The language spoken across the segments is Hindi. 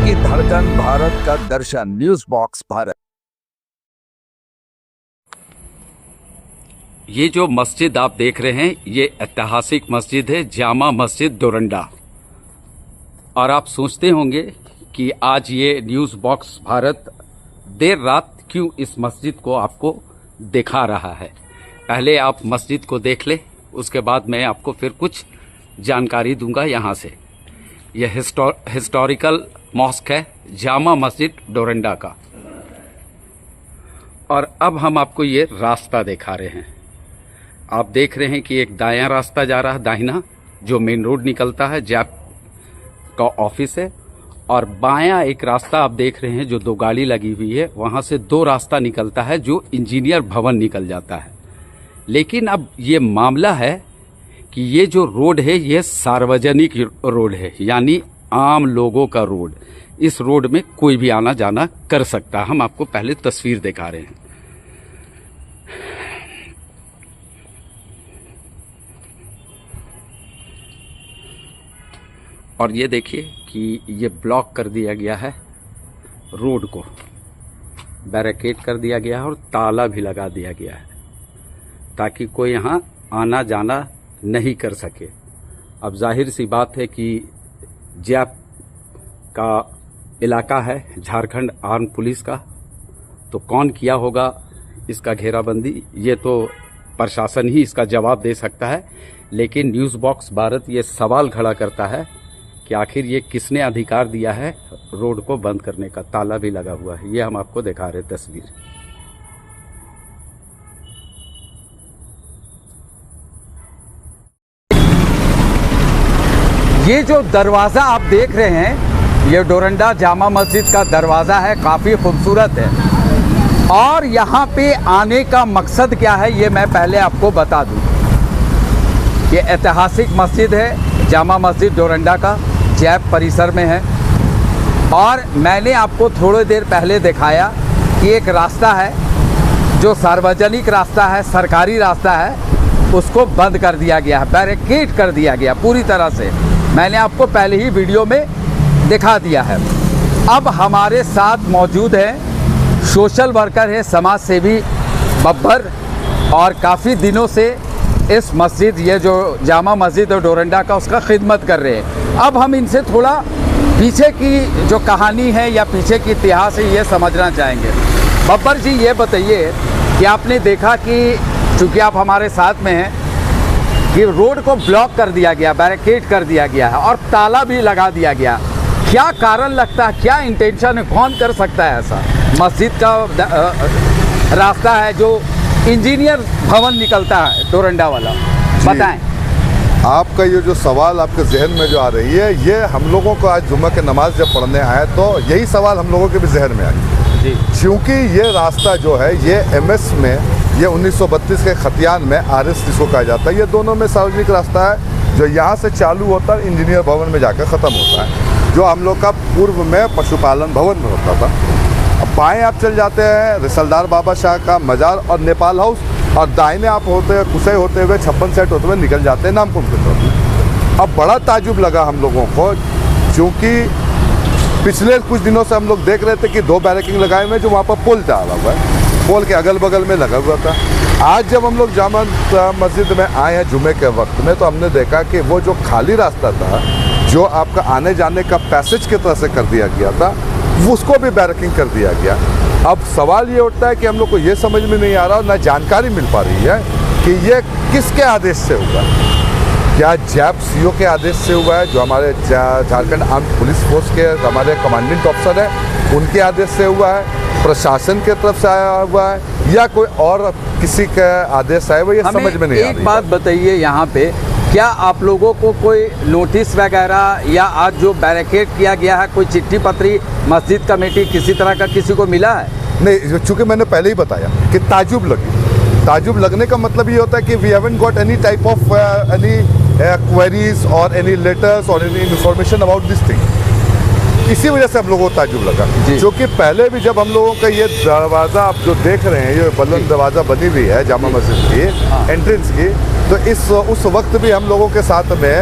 की धड़कन, भारत का दर्शन, न्यूज बॉक्स भारत। ये जो मस्जिद आप देख रहे हैं, ये ऐतिहासिक मस्जिद है, जामा मस्जिद डोरंडा। और आप सोचते होंगे कि आज ये न्यूज़ बॉक्स भारत देर रात क्यों इस मस्जिद को आपको दिखा रहा है। पहले आप मस्जिद को देख ले, उसके बाद मैं आपको फिर कुछ जानकारी दूंगा यहाँ से। यह हिस्टोरिकल मॉस्क है, जामा मस्जिद डोरंडा का। और अब हम आपको ये रास्ता दिखा रहे हैं। आप देख रहे हैं कि एक दायां रास्ता जा रहा है, दाहिना, जो मेन रोड निकलता है, जैप का ऑफिस है। और बायां एक रास्ता आप देख रहे हैं जो दो गाड़ी लगी हुई है, वहां से दो रास्ता निकलता है जो इंजीनियर भवन निकल जाता है। लेकिन अब ये मामला है कि ये जो रोड है ये सार्वजनिक रोड है, यानी आम लोगों का रोड। इस रोड में कोई भी आना जाना कर सकता है। हम आपको पहले तस्वीर दिखा रहे हैं। और ये देखिए कि ये ब्लॉक कर दिया गया है, रोड को बैरिकेड कर दिया गया है और ताला भी लगा दिया गया है ताकि कोई यहाँ आना जाना नहीं कर सके। अब जाहिर सी बात है कि जैप का इलाका है, झारखंड आर्म पुलिस का, तो कौन किया होगा इसका घेराबंदी, ये तो प्रशासन ही इसका जवाब दे सकता है। लेकिन न्यूज़ बॉक्स भारत ये सवाल खड़ा करता है कि आखिर ये किसने अधिकार दिया है रोड को बंद करने का। ताला भी लगा हुआ है, ये हम आपको दिखा रहे तस्वीर। ये जो दरवाज़ा आप देख रहे हैं, ये डोरंडा जामा मस्जिद का दरवाज़ा है, काफ़ी खूबसूरत है। और यहाँ पे आने का मकसद क्या है ये मैं पहले आपको बता दूँ। ये ऐतिहासिक मस्जिद है, जामा मस्जिद डोरंडा का, जैप परिसर में है। और मैंने आपको थोड़ी देर पहले दिखाया कि एक रास्ता है जो सार्वजनिक रास्ता है, सरकारी रास्ता है, उसको बंद कर दिया गया है, बैरिकेड कर दिया गया पूरी तरह से। मैंने आपको पहले ही वीडियो में दिखा दिया है। अब हमारे साथ मौजूद है सोशल वर्कर है, समाज सेवी बब्बर, और काफ़ी दिनों से इस मस्जिद, ये जो जामा मस्जिद और डोरंडा का, उसका खिदमत कर रहे हैं। अब हम इनसे थोड़ा पीछे की जो कहानी है या पीछे की इतिहास है ये समझना चाहेंगे। बब्बर जी, ये बताइए कि आपने देखा कि चूँकि आप हमारे साथ में हैं कि रोड को ब्लॉक कर दिया गया, बैरिकेड कर दिया गया है और ताला भी लगा दिया गया। क्या कारण लगता है, क्या इंटेंशन है, कौन कर सकता है ऐसा? मस्जिद का रास्ता है जो इंजीनियर भवन निकलता है डोरंडा वाला, बताएं। आपका ये जो सवाल आपके जहन में जो आ रही है, ये हम लोगों को आज जुम्मे की नमाज जब पढ़ने आए तो यही सवाल हम लोगों के भी जहन में आई। क्योंकि ये रास्ता जो है ये MS में, ये 1932 के खतियान में RS जिसको कहा जाता है, ये दोनों में सार्वजनिक रास्ता है जो यहाँ से चालू होता है, इंजीनियर भवन में जाकर ख़त्म होता है, जो हम लोग का पूर्व में पशुपालन भवन में होता था। अब बाएँ आप चल जाते हैं रिसलदार बाबा शाह का मज़ार और नेपाल हाउस, और दाहिने आप होते कुसे होते हुए 56 सेट होते हुए निकल जाते हैं नामकुम की तरफ। अब बड़ा ताजुब लगा हम लोगों को, क्योंकि पिछले कुछ दिनों से हम लोग देख रहे थे कि दो बैरिकेड लगाए हुए जो वहाँ पर पुल डाला हुआ है, पोल के अगल बगल में लगा हुआ था। आज जब हम लोग जामा मस्जिद में आए हैं जुमे के वक्त में, तो हमने देखा कि वो जो खाली रास्ता था जो आपका आने जाने का पैसेज की तरह से कर दिया गया था, उसको भी बैरिकेड कर दिया गया। अब सवाल ये उठता है कि हम लोग को ये समझ में नहीं आ रहा और ना जानकारी मिल पा रही है कि ये किसके आदेश से हुआ। क्या जैप CO के आदेश से हुआ है, जो हमारे झारखंड आर्म पुलिस फोर्स के हमारे कमांडेंट ऑफिसर हैं उनके आदेश से हुआ है, प्रशासन की तरफ से आया हुआ है, या कोई और किसी का आदेश आया हुआ, ये समझ में नहीं आ रही। एक बात बताइए, यहाँ पे क्या आप लोगों को कोई नोटिस वगैरह या आज जो बैरिकेड किया गया है, कोई चिट्ठी पत्री मस्जिद कमेटी किसी तरह का किसी को मिला है? नहीं, चूँकि मैंने पहले ही बताया कि ताजुब लगी। ताजुब लगने का मतलब ये होता है कि we haven't got any type of any queries और एनी लेटर्स और any information about this thing. इसी वजह से हम लोगों को ताजुब लगा, क्योंकि पहले भी जब हम लोगों का ये दरवाज़ा आप जो देख रहे हैं, ये बुलंद दरवाज़ा बनी हुई है जामा मस्जिद की एंट्रेंस की, तो उस वक्त भी हम लोगों के साथ में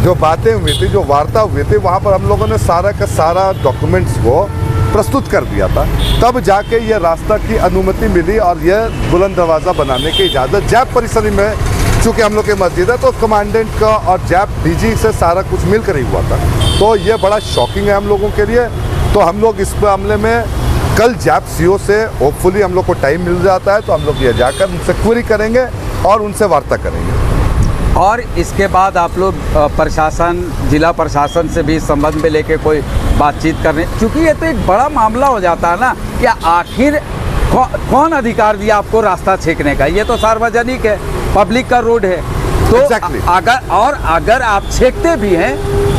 जो बातें हुई थी, जो वार्ता हुई थी, वहाँ पर हम लोगों ने सारा का सारा डॉक्यूमेंट्स को प्रस्तुत कर दिया था। तब जाके ये रास्ता की अनुमति मिली और ये बुलंद दरवाज़ा बनाने की इजाज़त जैप परिसर में, चूँकि हम लोग की मस्जिद है तो कमांडेंट का और जैप डीजी से सारा कुछ मिलकर ही हुआ था। तो ये बड़ा शॉकिंग है हम लोगों के लिए। तो हम लोग इस मामले में कल जैप सीओ से होपफुली हम लोग को टाइम मिल जाता है तो हम लोग ये जाकर उनसे क्वेरी करेंगे और उनसे वार्ता करेंगे। और इसके बाद आप लोग प्रशासन, जिला प्रशासन से भी इस संबंध में लेके कोई बातचीत करने, क्योंकि ये तो एक बड़ा मामला हो जाता है ना कि आखिर कौन अधिकार दिया आपको रास्ता छेकने का? ये तो सार्वजनिक है, पब्लिक का रोड है। तो Exactly. अगर आप छेकते भी हैं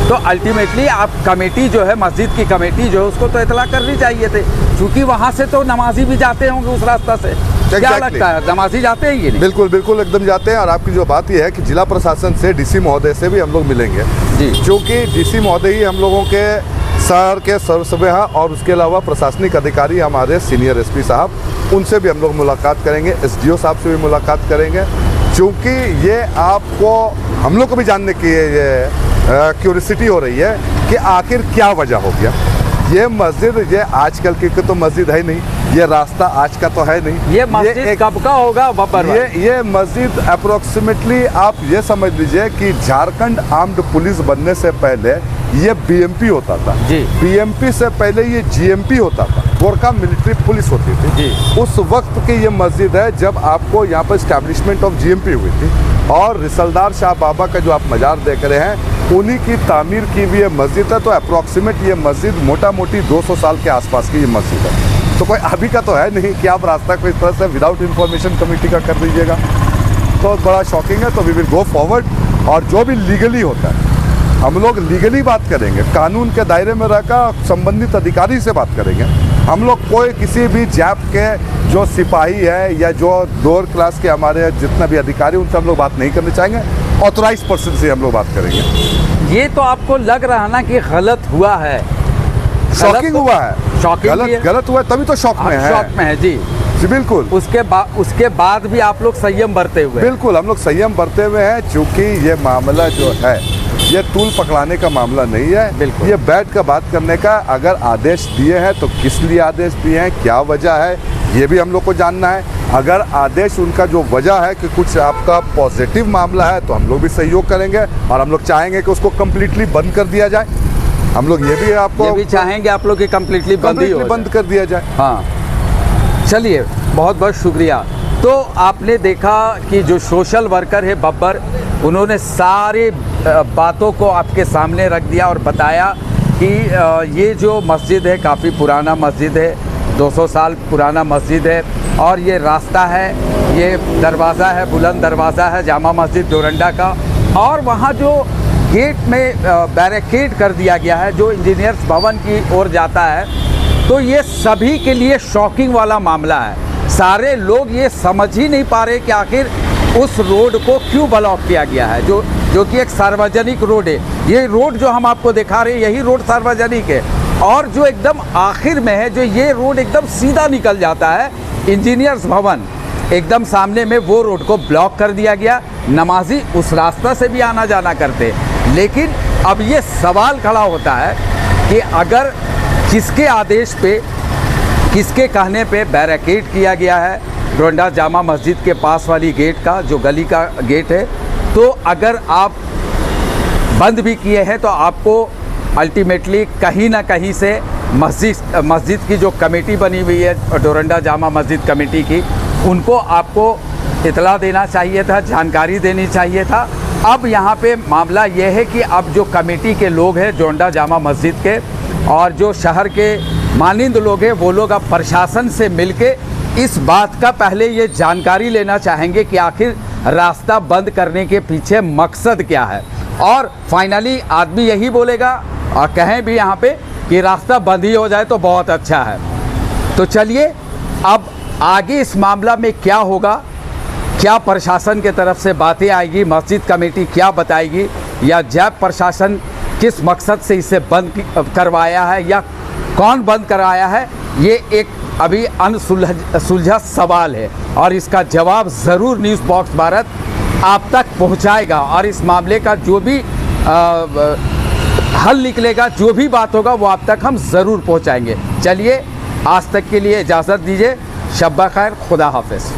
तो अल्टीमेटली आप कमेटी जो है, मस्जिद की कमेटी जो है, उसको तो इतला करनी चाहिए थे, क्योंकि वहाँ से तो नमाजी भी जाते होंगे उस रास्ता से। क्या लगता है, नमाजी जाते हैं ये नहीं? बिल्कुल बिल्कुल एकदम जाते हैं। और आपकी जो बात यह है कि जिला प्रशासन से डीसी महोदय से भी हम लोग मिलेंगे जी, क्योंकि डीसी महोदय ही हम लोगों के शहर के सर्वसभ्य हैं और उसके अलावा प्रशासनिक अधिकारी हमारे सीनियर एसपी साहब, उनसे भी हम लोग मुलाकात करेंगे, एसडीओ साहब से भी मुलाकात करेंगे, क्योंकि ये आपको हम लोग को भी जानने की ये क्यूरियोसिटी हो रही है कि आखिर क्या वजह हो गया। ये मस्जिद, ये आजकल की तो मस्जिद है नहीं, ये रास्ता आज का तो है नहीं। ये मस्जिद कब का होगा बब्बर भाई? ये मस्जिद अप्रोक्सीमेटली आप ये समझ लीजिए कि झारखंड आर्म्ड पुलिस बनने से पहले ये बीएमपी होता था जी। बीएमपी से पहले ये जीएमपी होता था, गोरखा मिलिट्री पुलिस होती थी जी। उस वक्त की ये मस्जिद है जब आपको यहाँ पर स्टैब्लिशमेंट ऑफ जीएमपी हुई थी। और रिसलदार शाह बाबा का जो आप मजार देख रहे हैं, उन्हीं की तामीर की हुई ये मस्जिद है। तो अप्रोक्सीमेट ये मस्जिद मोटा मोटी 200 साल के आसपास की ये मस्जिद है। तो कोई अभी का तो है नहीं कि आप रास्ता को इस तरह से विदाउट इंफॉर्मेशन कमेटी का कर दीजिएगा, तो बड़ा शॉकिंग है। तो वी विल गो फॉरवर्ड और जो भी लीगली होता है हम लोग लीगली बात करेंगे, कानून के दायरे में रहकर संबंधित अधिकारी से बात करेंगे। हम लोग कोई किसी भी जैप के जो सिपाही है या जो लोअर क्लास के हमारे जितना भी अधिकारी, उनसे हम लोग बात नहीं करना चाहेंगे। ऑथराइज पर्सन से हम लोग बात करेंगे। ये तो आपको लग रहा है ना कि गलत हुआ है? शॉकिंग हुआ है, शॉकिंग गलत हुआ है, तभी तो शॉक में है। शॉक में है जी जी बिल्कुल। उसके बाद भी आप लोग संयम बरते हुए? बिल्कुल, हम लोग संयम बरते हुए हैं, क्योंकि ये मामला जो है ये तूल पकड़ाने का मामला नहीं है। बिल्कुल, ये बैठ कर बात करने का। अगर आदेश दिए हैं तो किस लिए आदेश दिए हैं, क्या वजह है, ये भी हम लोग को जानना है। अगर आदेश उनका जो वजह है कि कुछ आपका पॉजिटिव मामला है तो हम लोग भी सहयोग करेंगे और हम लोग चाहेंगे कि उसको कम्प्लीटली बंद कर दिया जाए। हम लोग ये भी आपको ये भी चाहेंगे आप लोग कि कम्प्लीटली बंद कर दिया जाए। हाँ, चलिए, बहुत बहुत शुक्रिया। तो आपने देखा कि जो सोशल वर्कर है बब्बर, उन्होंने सारे बातों को आपके सामने रख दिया और बताया कि ये जो मस्जिद है काफ़ी पुराना मस्जिद है, 200 साल पुराना मस्जिद है और ये रास्ता है, ये दरवाज़ा है, बुलंद दरवाज़ा है जामा मस्जिद डोरंडा का। और वहाँ जो गेट में बैरिकेड कर दिया गया है जो इंजीनियर्स भवन की ओर जाता है, तो ये सभी के लिए शॉकिंग वाला मामला है। सारे लोग ये समझ ही नहीं पा रहे कि आखिर उस रोड को क्यों ब्लॉक किया गया है, जो कि एक सार्वजनिक रोड है। ये रोड जो हम आपको दिखा रहे हैं, यही रोड सार्वजनिक है। और जो एकदम आखिर में है, जो ये रोड एकदम सीधा निकल जाता है इंजीनियर्स भवन, एकदम सामने में वो रोड को ब्लॉक कर दिया गया। नमाजी उस रास्ता से भी आना जाना करते। लेकिन अब ये सवाल खड़ा होता है कि अगर किसके आदेश पे, किसके कहने पे बैरिकेड किया गया है डोरंडा जामा मस्जिद के पास वाली गेट का, जो गली का गेट है, तो अगर आप बंद भी किए हैं तो आपको अल्टीमेटली कहीं ना कहीं से मस्जिद की जो कमेटी बनी हुई है डोरंडा जामा मस्जिद कमेटी की, उनको आपको इतला देना चाहिए था, जानकारी देनी चाहिए था। अब यहाँ पे मामला ये है कि अब जो कमेटी के लोग हैं डोरंडा जामा मस्जिद के और जो शहर के मानिंद लोग हैं, वो लोग अब प्रशासन से मिलके इस बात का पहले ये जानकारी लेना चाहेंगे कि आखिर रास्ता बंद करने के पीछे मकसद क्या है। और फाइनली आदमी यही बोलेगा और कहें भी यहाँ पे कि रास्ता बंद ही हो जाए तो बहुत अच्छा है। तो चलिए, अब आगे इस मामला में क्या होगा, क्या प्रशासन के तरफ से बातें आएगी, मस्जिद कमेटी क्या बताएगी, या जैप प्रशासन किस मकसद से इसे बंद करवाया है या कौन बंद कराया है, ये एक अभी अनसुलझा सवाल है और इसका जवाब ज़रूर न्यूज़ बॉक्स भारत आप तक पहुंचाएगा। और इस मामले का जो भी हल निकलेगा, जो भी बात होगा वो आप तक हम ज़रूर पहुंचाएंगे। चलिए, आज तक के लिए इजाज़त दीजिए। शब्बा खैर, खुदा हाफिज़।